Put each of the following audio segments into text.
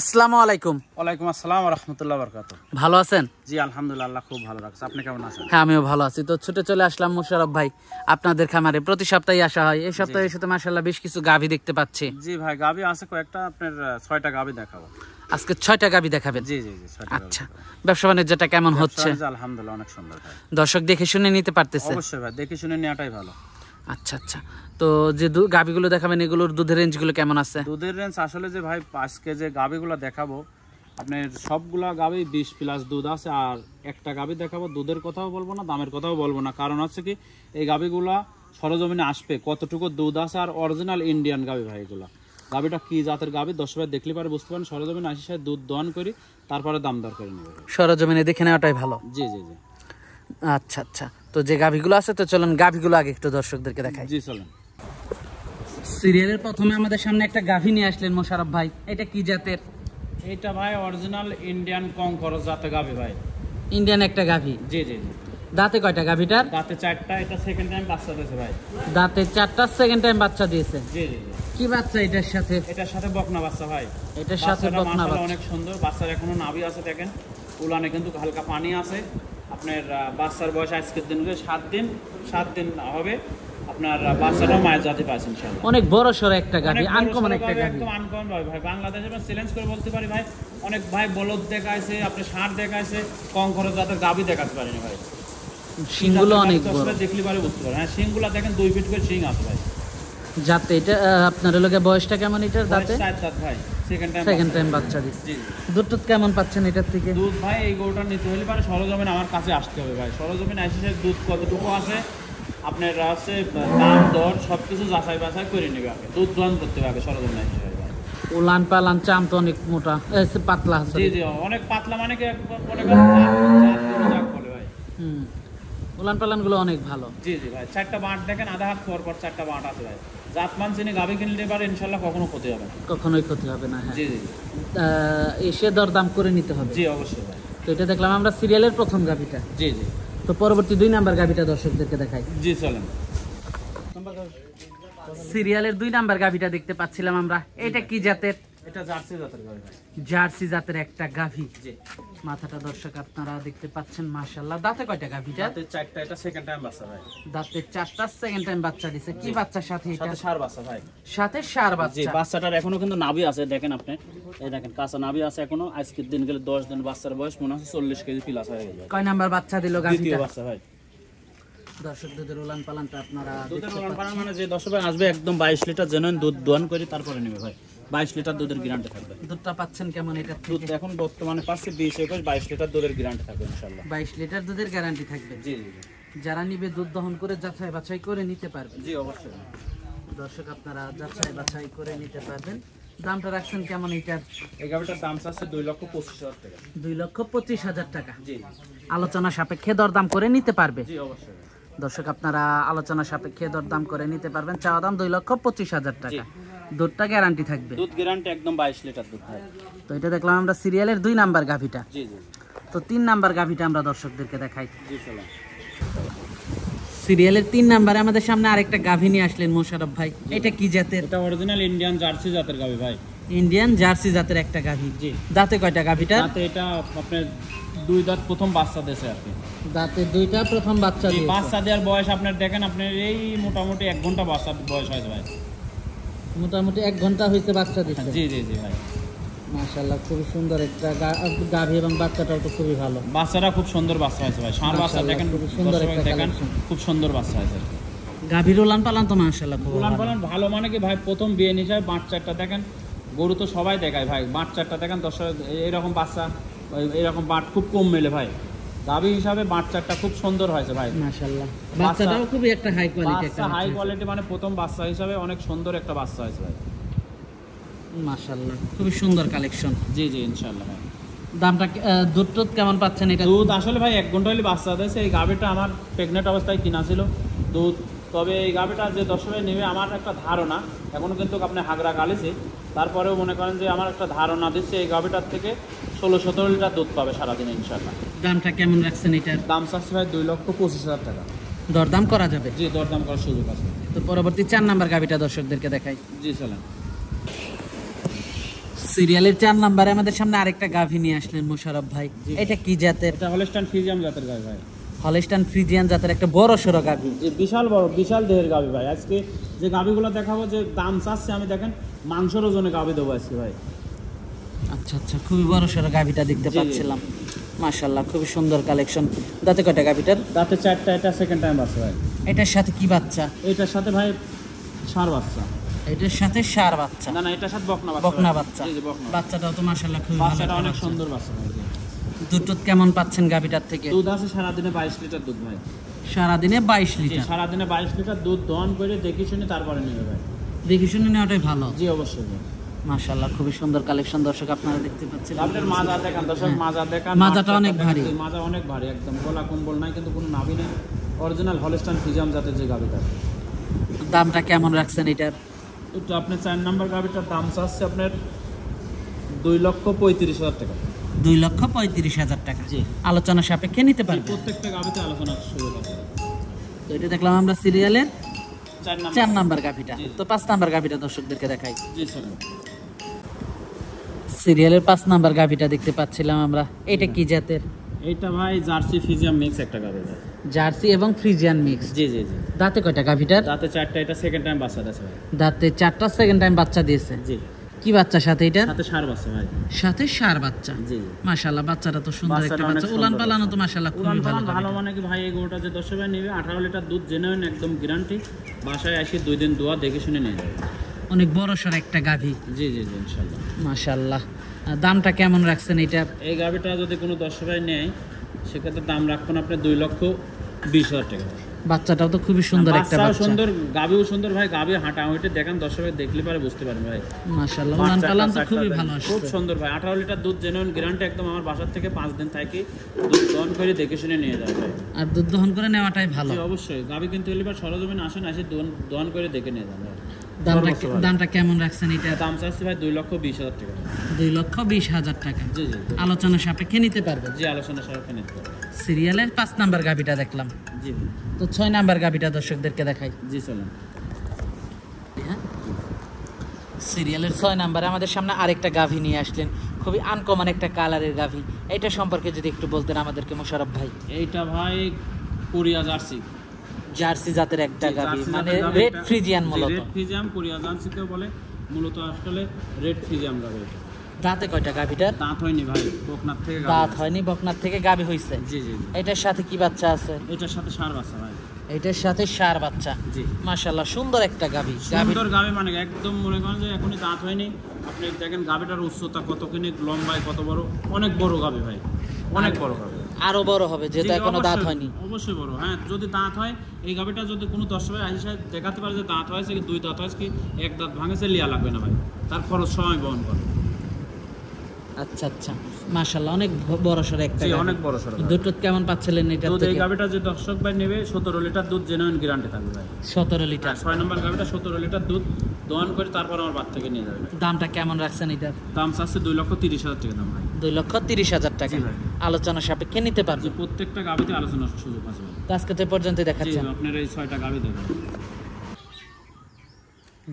আসসালামু আলাইকুম। ওয়ালাইকুম আসসালাম ওয়া রাহমাতুল্লাহি ওয়া বারাকাতুহু। ভালো আছেন? জি আলহামদুলিল্লাহ, আল্লাহ খুব ভালো রাখছে। আপনি কেমন আছেন? হ্যাঁ আমিও ভালো আছি। তো ছুটে চলে আসলাম মোশাররফ ভাই আপনাদের খামারে। প্রতি সপ্তাহে আসা হয়, এই সপ্তাহে এসে তো মাশাআল্লাহ বেশ কিছু গাভী দেখতে পাচ্ছি। জি ভাই, গাভী আছে কয়েকটা, আপনার 6টা গাভী দেখাবো আজকে। 6টা গাভী দেখাবেন? জি জি জি 6টা। আচ্ছা, ব্যবসা বাণিজ্যটা কেমন হচ্ছে? আলহামদুলিল্লাহ অনেক সুন্দর ভাই। দর্শক দেখে শুনে নিতে পারতেছে? অবশ্যই ভাই, দেখে শুনে নেওয়াটাই ভালো। আচ্ছা আচ্ছা, তো যে গাভীগুলো দেখাবেন এগুলোর দুধের রেঞ্জগুলো কেমন আছে? দুধের রেঞ্জ আসলে যে ভাই আজকে যে গাভীগুলো দেখাবো আপনার সবগুলা গাভী 20+ দুধ আছে। আর একটা গাভী দেখাবো, দুধের কথাও বলবো না, দামের কথাও বলবো না। কারণ হচ্ছে কি, এই গাভীগুলা সরজমিনে আসবে কতটুকু দুধ আছে। আর অরিজিনাল ইন্ডিয়ান গাভী ভাই এগুলা। গাভীটা কি জাতের গাভী 10 ভাই দেখলে পারে বুঝতে পারেন। সরজমিনে আসি সাথে দুধ দহন করি, তারপরে দাম দর করে নেবে। সরজমিনে দেখে নেওয়াটাই ভালো। জি জি জি। আচ্ছা আচ্ছা, তো যে গাভীগুলো আছে তো চলুন গাভীগুলো আগে একটু দর্শকদেরকে দেখাই। জি চলেন। সিরিয়ালের প্রথমে আমাদের সামনে একটা গাভী নিয়ে আসলেন মোশাররফ ভাই, এটা কি জাতের? এটা ভাই অরিজিনাল ইন্ডিয়ান কংকরস জাতের গাভী ভাই। ইন্ডিয়ান একটা গাভী? জি জি জি। দাঁতে কয়টা গাভীটার? দাঁতে 4টা। এটা সেকেন্ড টাইম বাচ্চা দিয়েছে ভাই। দাঁতে 4টা, সেকেন্ড টাইম বাচ্চা দিয়েছে? জি জি জি। কি বাচ্চা এটার সাথে? এটার সাথে বকনা বাচ্চা ভাই। এটার সাথে বকনা বাচ্চা অনেক সুন্দর। বাচ্চার এখনো নাভি আছে দেখেন, উলানে কিন্তু হালকা পানি আছে। আপনার বাচ্চার বয়স আজকের দিন 7 দিন হবে। আপনার বাচ্চাটাও মায়ের জাতি পাচ্ছে ইনশাআল্লাহ। অনেক বড় সরো একটা গাভী, আনকমন একটা গাভী। একদম আনকমন ভাই। বাংলাদেশে আমরা চ্যালেঞ্জ করে বলতে পারি ভাই, অনেক ভাই বলদ দেখাইছে, আপনি ষাঁড় দেখাইছে, কংকরস জাতের গাভী দেখাতে পারেন ভাই। শিংগুলো অনেক বড়, দেখলে পারে বুঝতে পারেন। হ্যাঁ, শিংগুলো দেখেন 2 ফিট করে শিং আছে ভাই। যাতে এটা আপনার লোকে বয়সটা কেমন এটার? দাঁতে 4 দাঁত ভাই, সেকেন্ড টাইম বাচ্চা দিচ্ছে। জি। দুধ কেমন পাচ্ছেন এটার থেকে? দুধ ভাই এই গরুটা নিতে হলে পারে সরজমিন আমার কাছে আসতে হবে ভাই। সরজমিন এসে দুধ কতটুকু আছে আপনার আছে দাম দর সবকিছু যাচাই বাছাই করে নেবে আগে। দুধ দহন করতে হবে আগে সরজমিন এসে ভাই। উলান পালান চাম তো অনেক মোটা, পাতলা আছে। জি জি, অনেক পাতলা, মানে কি মনে করেন জাত বলে ভাই। উলান পালান গুলো অনেক ভালো। জি জি ভাই। 4টা বাঁট দেখেন, আধা হাত পর 4টা বাঁট আছে ভাই। জাত মান চিনি গাভী কিনলে পারে ইনশাআল্লাহ কখনো ক্ষতি হবে না। কখনোই ক্ষতি হবে না। হ্যাঁ জি জি। এসে দরদাম করে নিতে হবে। জি অবশ্যই ভাই। তো এটা দেখলাম আমরা সিরিয়ালের প্রথম গাভীটা। জি জি। তো পরবর্তী 2 নাম্বার গাভীটা দর্শকদেরকে দেখাই। জি চলেন। সিরিয়ালের 2 নাম্বার গাভীটা দেখতে পাচ্ছিলাম আমরা, এটা কি জাতের? এটা জার্সি জাতের গাভী ভাই। জার্সি জাতের একটা গাভী। জি। মাথাটা দর্শক আপনারা দেখতে পাচ্ছেন মাশাআল্লাহ। দাঁতে কয়টা গাভীটা? দাঁতে 4টা। এটা সেকেন্ড টাইম বাচ্চা ভাই। দাঁতে 4টা, সেকেন্ড টাইম বাচ্চা দিছে। কি বাচ্চার সাথে এটা? সাথে ষাঁড় বাচ্চা ভাই। সাথে ষাঁড় বাচ্চা। জি, বাচ্চাটার এখনো কিন্তু নাভি আছে দেখেন আপনি। এই দেখেন কাঁচা নাভি আছে এখনো। আজকের দিন গেলে 10 দিন, বাচ্চার বয়স মনে হচ্ছে 40 কেজি প্লাস হয়ে গেছে। কয় নাম্বার বাচ্চা দিল গাভীটা? দ্বিতীয় বাচ্চা ভাই। দর্শক দুধের উলান পালানটা আপনারা দুধের উলান পালান মানে যে 10 ভাই আসবে একদম 22 লিটার জেনুইন দুধ দহন করে তারপরে নেবে ভাই। 22 লিটার দুধের গ্যারান্টি থাকবে। দুধটা পাচ্ছেন কেমন এটা? দুধ এখন বর্তমানে পাচ্ছে 20-22 লিটার দুধের গ্যারান্টি থাকবে ইনশাআল্লাহ। 22 লিটার দুধের গ্যারান্টি থাকবে। জি জি জি। যারা নিবে দুধ দহন করে যাচাই বাছাই করে নিতে পারবে। জি অবশ্যই। দর্শক আপনারা যাচাই বাছাই করে নিতে পারবেন। দামটা রাখছেন কেমন এটার? এই গাভীটার দাম আছে 2,25,000 টাকা। 2,25,000 টাকা। জি। আলোচনা সাপেক্ষে দরদাম করে নিতে পারবে। জি অবশ্যই। দর্শক আপনারা আলোচনা সাপেক্ষে দরদাম করে নিতে পারবেন। চাওয়া দাম 2,25,000 টাকা। দুধটা গ্যারান্টি থাকবে? দুধ গ্যারান্টি একদম 22 লিটার দুধ ভাই। তো এটা দেখলাম আমরা সিরিয়ালের 2 নাম্বার গাভীটা। জি জি। তো 3 নাম্বার গাভীটা আমরা দর্শকদেরকে দেখাই। জি চলেন। সিরিয়ালের 3 নাম্বারে আমাদের সামনে আরেকটা গাভী নিয়ে আসলেন মোশাররফ ভাই, এটা কি জাতের? এটা অরিজিনাল ইন্ডিয়ান জার্সি জাতের গাভী ভাই। ইন্ডিয়ান জার্সি জাতের একটা গাভী। জি। দাঁতে কয়টা গাভীটা? দাঁতে এটা আপনার 2 দাঁত, প্রথম বাচ্চা দিয়েছে আর কি। দাঁতে 2টা, প্রথম বাচ্চা দিয়েছে। বাচ্চা দেওয়ার বয়স আপনার দেখেন, আপনার এই মোটামুটি 1 ঘন্টা বাচ্চা বয়স হয়েছে ভাই। মোটামুটি 1 ঘন্টা হয়েছে বাচ্চা দিচ্ছে। জি জি জি ভাই। মাশাআল্লাহ খুবই সুন্দর একটা গাভী এবং বাচ্চাটাও তো খুবই ভালো। বাচ্চাটা খুব সুন্দর বাচ্চা হয়েছে ভাই, ষাঁড় বাচ্চা দেখেন, খুব সুন্দর একটা দেখেন খুব সুন্দর বাচ্চা হয়েছে। গাভীর উলান পালান তো মাশাআল্লাহ খুব উলান পালান ভালো, মানে কি ভাই প্রথম বিয়ে নিশায় বাচ্চাটা দেখেন, গরু তো সবাই দেখায় ভাই, বাচ্চাটা দেখেন দর্শক এরকম বাচ্চা এরকম বাট খুব কম মেলে ভাই, গাভী হিসাবে বাচ্চাটা খুব সুন্দর হয়েছে ভাই মাশাআল্লাহ। বাচ্চাটাও খুবই একটা হাই কোয়ালিটি, বাচ্চা হাই কোয়ালিটি, মানে প্রথম বাচ্চা হিসাবে অনেক সুন্দর একটা বাচ্চা হয়েছে ভাই মাশাআল্লাহ খুবই সুন্দর কালেকশন। জি জি ইনশাআল্লাহ ভাই। দামটা দুধ টুধ কেমন পাচ্ছেন এটা? দুধ আসলে ভাই 1 ঘন্টা হলে বাচ্চা দিয়েছে। এই গাভীটা আমার প্রেগনেন্ট অবস্থায় কিনা ছিল দুধ, তবে এই গাভীটা যে দর্শকে নেবে আমার একটা ধারণা, এখনও কিন্তু আপনি হাগরা গালিছে, তারপরেও মনে করেন যে আমার একটা ধারণা দিচ্ছে এই গাভীটার থেকে 16-17 লিটার দুধ পাবে সারাদিনে ইনশাআল্লাহ। দামটা কেমন রাখছেন এটার? দাম চাচ্ছে ভাই 2,25,000 টাকা। দরদাম করা যাবে? জি দরদাম করার সুযোগ আছে। তো পরবর্তী 4 নাম্বার গাভীটা দর্শকদেরকে দেখাই। জি চলেন। সিরিয়ালের 4 নম্বরে আমাদের সামনে আরেকটা গাভী নিয়ে আসলেন মোশাররফ ভাই। এটা কি জাতের? এটা হলস্টাইন ফ্রিজিয়ান জাতের গাভী ভাই। হলস্টাইন ফ্রিজিয়ান জাতের একটা বড় সড়ো গাভী। যে বিশাল বড় বিশাল দেহের গাভী ভাই। আজকে যে গাভীগুলো দেখাবো, যে দাম চাচ্ছে আমি দেখেন মাংসের ওজনে গাভী দেবো আজকে ভাই। আচ্ছা আচ্ছা, খুবই বড় সড়ো গাভীটা দেখতে জি, জি। পাচ্ছিলাম। মাশাআল্লাহ খুবই সুন্দর কালেকশন। দাঁতে কয়টা গাভীটার? দাঁতে 4টা, এটা সেকেন্ড টাইম বাচ্চা ভাই। এটার সাথে কি বাচ্চা? এটার সাথে ভাই ষাঁড় বাচ্চা। এটার সাথে ষাঁড় বাচ্চা? না না, এটার সাথে বকনা বাচ্চা। বকনা বাচ্চা। জি জি বকনা। বাচ্চাটাও তো মাশাআল্লাহ খুবই ভালো। বাচ্চাটা একটা অনেক বাচ্চা। সুন্দর বাচ্চা ভাই। দুধ টুধ কেমন পাচ্ছেন গাভীটার থেকে? দুধ আছে সারাদিনে 22 লিটার দুধ ভাই। সারাদিনে 22 জি লিটার? সারাদিনে 22 লিটার দুধ দহন করে দেখে শুনে তারপরে নেবে ভাই। দেখে শুনে নেওয়াটাই ভালো। জি অবশ্যই ভাই। মাশাআল্লাহ খুবই সুন্দর কালেকশন দর্শক আপনারা দেখতে পাচ্ছেন। আপনার মাজা দেখেন দর্শক, মাজা দেখান। মাজাটা অনেক ভারী। মাজা অনেক ভারী, একদম গলা কম্বল নাই, কিন্তু কোনো নাভি নেই। অরিজিনাল হলস্টাইন ফ্রিজিয়ান জাতের যে গাভীটা। দামটা কেমন রাখছেন এটার? একটু আপনি 4 নাম্বার গাভীটার দাম চাচ্ছে আপনার 2,35,000 টাকা। 2,35,000 টাকা? জি। আলোচনা সাপেক্ষে নিতে পারবেন? প্রত্যেকটা গাভীতে আলোচনা সুযোগ আছে। তো এটা দেখলাম আমরা সিরিয়ালের 4 4 নাম্বার গাভীটা। জি। তো 5 নাম্বার গাভীটা দর্শকদেরকে দেখাই। জি স্যার। সিরিয়ালের 5 নাম্বার গাভীটা দেখতে পাচ্ছিলাম আমরা। এটা কি জাতের? এইটা ভাই জার্সি ফ্রিজিয়ান মিক্স একটা গাভী ভাই। জার্সি এবং ফ্রিজিয়ান মিক্স? জি জি জি। দাঁতে কয়টা গাভীটার? দাঁতে 4টা, এটা সেকেন্ড টাইম বাচ্চা আছে ভাই। দাঁতে 4টা, সেকেন্ড টাইম বাচ্চা দিয়েছে? জি। কি বাচ্চা সাথে এটা? সাথে ষাঁড় বাচ্চা ভাই। সাথে ষাঁড় বাচ্চা? জি জি। মাশাআল্লাহ বাচ্চাটা তো সুন্দর একটা বাচ্চাটা অনেক বাচ্চা। উলান সুন্দর পালানো বাচ্চা। তো মাশাআল্লাহ উলান খুবই ভালো। পালান ভালো, মানে কি ভাই এই গরুটা যে 10 ভাই নেবে 18 লিটার দুধ জেনুইন একদম গ্যারান্টি। বাসায় এসে 2 দিন দোয়া দেখে শুনে নিয়ে যাবে। অনেক বড় সড় একটা গাভী। জি জি জি ইনশাআল্লাহ। মাশাআল্লাহ। দামটা কেমন রাখছেন এটা? এই গাভীটা যদি কোনো 10 ভাই নেয় সেক্ষেত্রে দাম রাখবেন আপনি 2,20,000 টাকা। বাচ্চাটাও তো খুবই সুন্দর একটা বাচ্চাও বাচ্চা। সুন্দর, গাভীও সুন্দর ভাই। গাভী হাঁটা হাঁটে দেখেন, 10 ভাই দেখলে পারে বুঝতে পারবেন ভাই। মাশাআল্লাহ উলান পালান তো খুবই ভালো আসছে। খুব সুন্দর ভাই। 18 লিটার দুধ জেনুইন গ্যারান্টি একদম। আমার বাসার থেকে 5 দিন থাকি দুধ দহন করে দেখে শুনে নিয়ে যাবে ভাই। আর দুধ দহন করে নেওয়াটাই ভালো। জি অবশ্যই। গাভী কিন্তু এলিবার সরজমিন আসেন, এসে দহন করে দেখে নিয়ে যাবে। দামটা কেমন রাখছেন এটা? দাম চাচ্ছি ভাই 2,20,000 টাকা। 2,20,000 টাকা? জি জি জি। আলোচনা সাপেক্ষে নিতে পারবেন? জি আলোচনা সাপেক্ষে নিতে পারবেন। সিরিয়ালের 5 নাম্বার গাভীটা দেখলাম। জি তো 6 নাম্বার গাভীটা দর্শকদেরকে দেখাই। জি চলেন। হ্যাঁ, সিরিয়ালের 6 নাম্বারে আমাদের সামনে আরেকটা গাভী নিয়ে আসলেন। খুবই আনকমন একটা কালারের গাভী। এটা সম্পর্কে যদি একটু বলতেন আমাদেরকে মোশাররফ ভাই। এইটা ভাই কোরিয়া জার্সি। জার্সি জাতের একটা জি, গাভী, জার্সি মানে জাতের গাভী রেড এটা। ফ্রিজিয়ান জি, মূলত। রেড ফ্রিজিয়াম কোরিয়া জার্সিকেও বলে, মূলত আসলে রেড ফ্রিজিয়াম গাভী এটা। দাঁতে কয়টা গাভীটার? দাঁত হয়নি ভাই, বকনার থেকে গাভী দাঁত হয়েছে। হয়নি, বকনার থেকে গাভী হইছে। জি জি জি। এটার সাথে কি বাচ্চা আছে? এটার সাথে ষাঁড় বাচ্চা ভাই। এটার সাথে ষাঁড় বাচ্চা? জি। মাশাআল্লাহ সুন্দর একটা গাভী। সুন্দর গাভী, মানে একদম মনে করেন যে এখনই দাঁত হয়নি। আপনি দেখেন গাভীটার উচ্চতা কতখানি, লম্বায় কত বড়, অনেক বড় গাভী ভাই, অনেক বড় গাভী। আরো বড় হবে যেহেতু জি, এখনো দাঁত অবশ্যই, হয়নি। অবশ্যই বড়। হ্যাঁ যদি দাঁত হয়, এই গাভীটা যদি কোনো 10 ভাই আসে দেখাতে পারে যে দাঁত হয়েছে কি 2 দাঁত হয়েছে কি 1 দাঁত ভাঙেছে, লিয়া লাগবে না ভাই, তার খরচ সময় বহন করে। আচ্ছা আচ্ছা, মাশাআল্লাহ অনেক বড় সড় একটা জি গাভী। অনেক বড় সড়। দুধ টুধ কেমন পাচ্ছিলেন এটা দুধ এই থেকে? গাভীটা যে দর্শক ভাই নেবে 17 লিটার দুধ জেনুইন গ্যারান্টি থাকবে ভাই। 17 লিটার? 6 নম্বর গাভীটা 17 লিটার দুধ দহন করে তারপর আমার বাদ থেকে নিয়ে যাবে ভাই। দামটা কেমন রাখছেন এটার? দাম চাচ্ছে 2,30,000 টাকা দাম ভাই। 2,30,000 টাকা? জি ভাই। আলোচনা সাপেক্ষে নিতে যে পারবেন? প্রত্যেকটা গাভীতে আলোচনার সুযোগ আছে ভাই। তো আজকে তো এ পর্যন্ত জি দেখাচ্ছেন। আপনার এই 6টা গাভী দেবেন।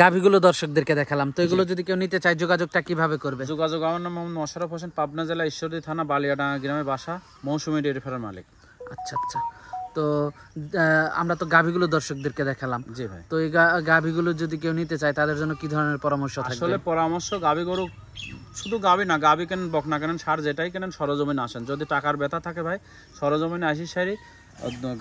গাভীগুলো দর্শকদেরকে দেখালাম, তো এগুলো যদি কেউ নিতে চায় যোগাযোগটা কিভাবে করবে? যোগাযোগ, আমার নাম মোহাম্মদ মোশাররফ হোসেন, পাবনা জেলা ঈশ্বরদী থানা বালিয়াডাঙ্গা গ্রামে বাসা, মৌসুমী ডেয়ারি ফার্মের মালিক। আচ্ছা আচ্ছা, তো আমরা তো গাভীগুলো দর্শকদেরকে দেখালাম। জি ভাই। তো এই গাভীগুলো যদি কেউ নিতে চায় তাদের জন্য কি ধরনের পরামর্শ থাকবে? আসলে পরামর্শ, গাভী গরু শুধু গাভী না, গাভী কেনেন বকনা কেনেন ষাঁড় যেটাই কেনেন সরজমিনে আসেন। যদি টাকার ব্যথা থাকে ভাই সরজমিনে আসি সারি।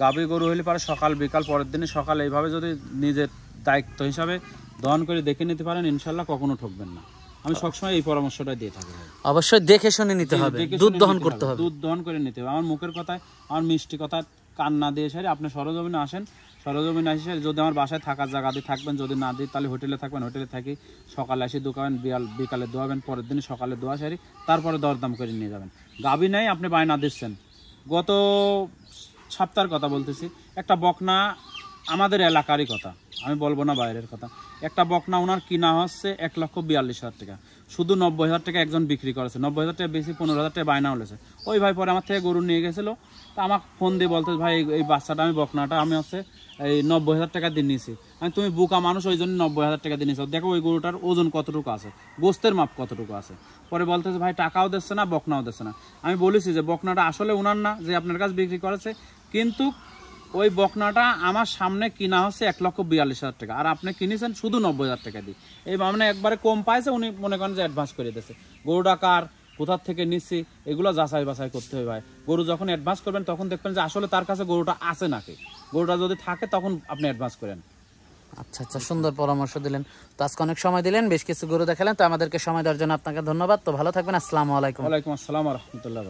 গাভী গরু হলে পারে সকাল বিকাল পরের দিনে সকাল এইভাবে যদি নিজের দায়িত্ব হিসাবে দহন করে দেখে নিতে পারেন, ইনশাল্লাহ কখনো ঠকবেন না। আমি সবসময় এই পরামর্শটাই দিয়ে থাকি ভাই। অবশ্যই দেখে শুনে নিতে হবে, দুধ দহন করতে হবে, দুধ দহন করে নিতে হবে। আমার মুখের কথায়, আমার মিষ্টি কথা কান না দিয়ে সারি আপনি সরজমিনে আসেন। সরজমিনে আসি সারি, যদি আমার বাসায় থাকার জায়গা দিয়ে থাকবেন, যদি না দিই তাহলে হোটেলে থাকবেন, হোটেলে থাকি। সকালে আসি দোকান, বিকালে দোয়াবেন, পরের দিন সকালে দোয়া সারি, তারপরে দরদাম করে নিয়ে যাবেন। গাভী নাই আপনি বায়না দিচ্ছেন। গত সপ্তাহের কথা বলতেছি, একটা বকনা আমাদের এলাকারই কথা, আমি বলবো না বাইরের কথা। একটা বকনা ওনার কিনা হচ্ছে 1,42,000 টাকা, শুধু 90,000 টাকা একজন বিক্রি করেছে। 90,000 টাকা বেশি, 15,000 টাকা বায়না হলেছে। ওই ভাই পরে আমার থেকে গরু নিয়ে গেছিলো, তা আমাকে ফোন দিয়ে বলতে, ভাই এই বাচ্চাটা আমি বকনাটা আমি হচ্ছে এই 90,000 টাকা দিয়ে নিয়েছি। আমি, তুমি বুকা মানুষ, ওই জন্য 90,000 টাকা দিয়ে নিয়েছো, দেখো ওই গরুটার ওজন কতটুকু আছে, গোস্তের মাপ কতটুকু আছে। পরে বলতেছে ভাই টাকাও দিচ্ছে না, বকনাও দিচ্ছে না। আমি বলেছি যে বকনাটা আসলে ওনার না, যে আপনার কাছে বিক্রি করেছে, কিন্তু ওই বকনাটা আমার সামনে কিনা হচ্ছে 1,42,000 টাকা, আর আপনি কিনেছেন শুধু 90,000 টাকা দিয়ে। এই মানে একবারে কম পাইছে, উনি মনে করেন যে অ্যাডভান্স করে দিয়েছে। গরুটা কার, কোথার থেকে নিচ্ছি, এগুলো যাচাই বাছাই করতে হবে ভাই। গরু যখন অ্যাডভান্স করবেন তখন দেখবেন যে আসলে তার কাছে গরুটা আছে নাকি। গরুটা যদি থাকে তখন আপনি অ্যাডভান্স করেন। আচ্ছা আচ্ছা, সুন্দর পরামর্শ দিলেন। তো আজকে অনেক সময় দিলেন, বেশ কিছু গরু দেখালেন। তো আমাদেরকে সময় দেওয়ার জন্য আপনাকে ধন্যবাদ। তো ভালো থাকবেন। আসসালামু আলাইকুম। ওয়ালাইকুম আসসালাম ওয়া রাহমাতুল্লাহ।